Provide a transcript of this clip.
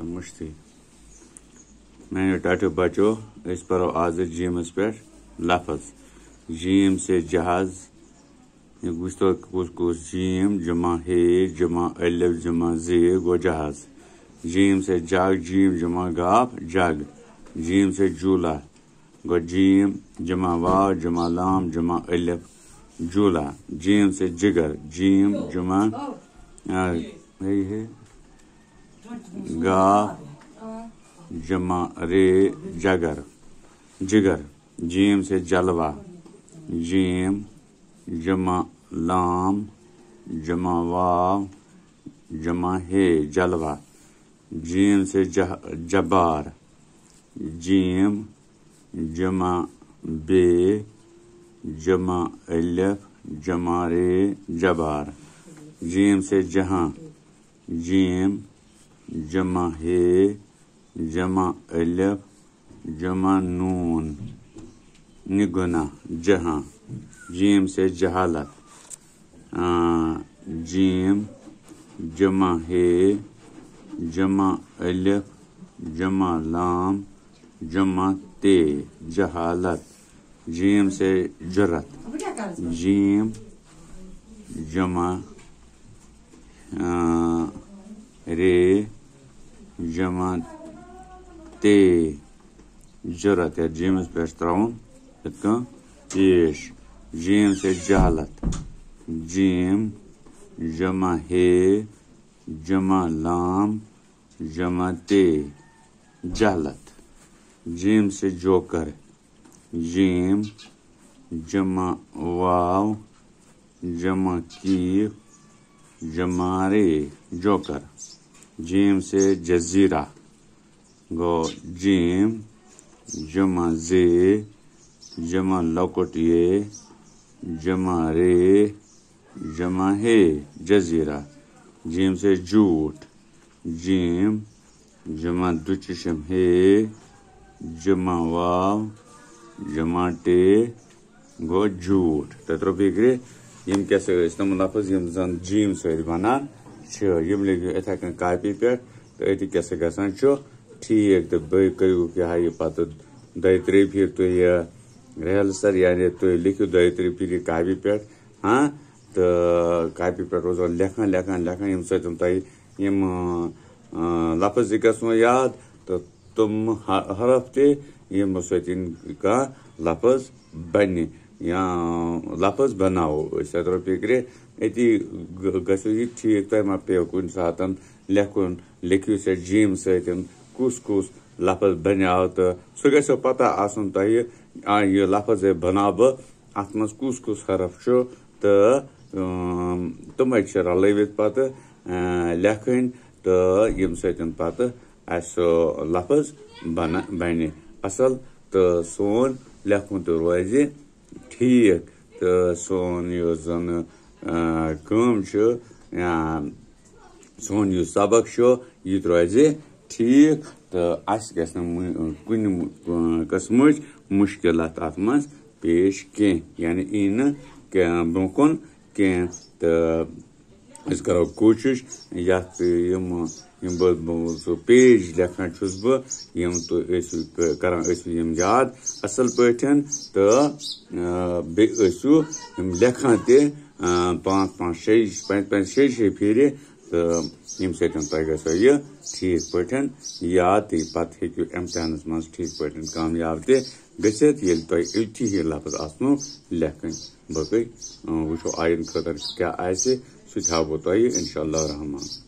مشتی میں ٹاٹو بچو اس پرو آز جیمس پہ لفظ جیم سے جہاز گوشتو کس جیم جمع ہے جمع الف جمع زی گو جہاز جیم سے جگ جیم جمع گاف جگ جیم سے جولا گو جیم جمع واو جمع لام جمع الف جولا جیم سے جگر جیم جمع ہے گا جمع رے جگر جگر جیم سے جلوہ جیم جمع لام جمع واو جمع ہے جلوہ جیم سے جبار جیم جمع بے جمع الف جمع رے جبار جیم سے جہاں جیم جمع ہے جمع الف جمع نون نگنا جہاں جیم سے جہالت جیم جمع ہے جمع الف جمع لام جمع تے جہالت جیم سے جرت جیم جمع رے جمع تے جرت ہے جیم پہ تراؤن پیش جیم سے جہالت جیم جمع ہے جمع لام جمع تے جہالت جیم سے جوکر جیم جمع واو جمع کیف جمع رے جوکر جیم سے جزیرہ گو جیم جمع زے جمع لوکٹیے جمع رے جمع ہے جزیرہ جیم سے جھوٹ جیم جمع دچشم ہے جمع واو جمع ٹے گو جھوٹ تتر فکر یم کیسے تم لفظ یم زن جیم سۭتۍ بنان یم لگو اتھے کن کاپی پہ تو اتھی کیسے گژھان ٹھیک تو بے کرو یہ یہ پتہ دۄیہِ ترٛیٚیہِ پھِرِ تُہۍ یہِ ریہلسر یعنی تُہۍ لیکھِو دۄیہِ ترٛیٚیہِ پھِرِ یہِ کاپی پٮ۪ٹھ تہٕ کاپی پٮ۪ٹھ روزو لیکھان ییٚمہِ سۭتۍ تۄہہِ یِم لفظ تہِ گژھنو یاد تہٕ تِم حرف تہِ یِمو سۭتۍ کانٛہہ لفظ بنہِ یا لفظ بناوو أسۍ تتھ فکرِ أتی گژھِو یہِ ٹھیٖک تۄہہِ ما پیٚیو کُنہِ ساتہٕ لیکھُن لیکھِو سا جیم سۭتۍ کُس کُس لفظ بنیو تو سُہ گژھِ پتہ آسُن تۄہہِ یہِ لفظ بناو بہٕ اتھ منٛز کُس کُس حرف چھُ تہٕ تِمے چھِ رلٲوِتھ پتہٕ لیکھٕنۍ تہٕ ییٚمہِ سۭتۍ پتہٕ اسہِ سُہ لفظ بنہِ اصل تہٕ سون لیکھُن تہِ روزِ ٹھیٖک تہٕ سون یُس زن کٲم چھِ سون یُس سبق چھُ یہِ تہِ روزِ ٹھیٖک تہٕ اسہِ گژھِ نہٕ کُنہِ قٕسمٕچ مُشکلات اتھ منٛز پیش کینٛہہ یعنی یی نہٕ برٛونٛہہ کُن کینٛہہ تہٕ أسۍ کرو کوٗشش یتھ بہٕ سُہ پیج لیکھان چھُس بہٕ یم تُہۍ ٲسِو کران ٲسِو یم یاد اصل پٲٹھۍ تہٕ بیٚیہِ ٲسِو یم لیکھان تہِ 5-5-6 پھِرِ تہٕ ییٚمہِ سۭتۍ تۄہہِ گژھو یہِ ٹھیٖک پٲٹھۍ یاد تہٕ پتہٕ ہیٚکِو امتحانس منٛز ٹھیٖک پٲٹھۍ کامیاب تہِ گٔژھِتھ ییٚلہِ تۄہہِ أتھی یہِ لفظ آسنو لیکھٕنۍ باقٕے وٕچھو آیندٕ خٲطرٕ کیٛاہ آسہِ سُہ تہِ ہاوو تۄہہِ انشاء اللہ رحمان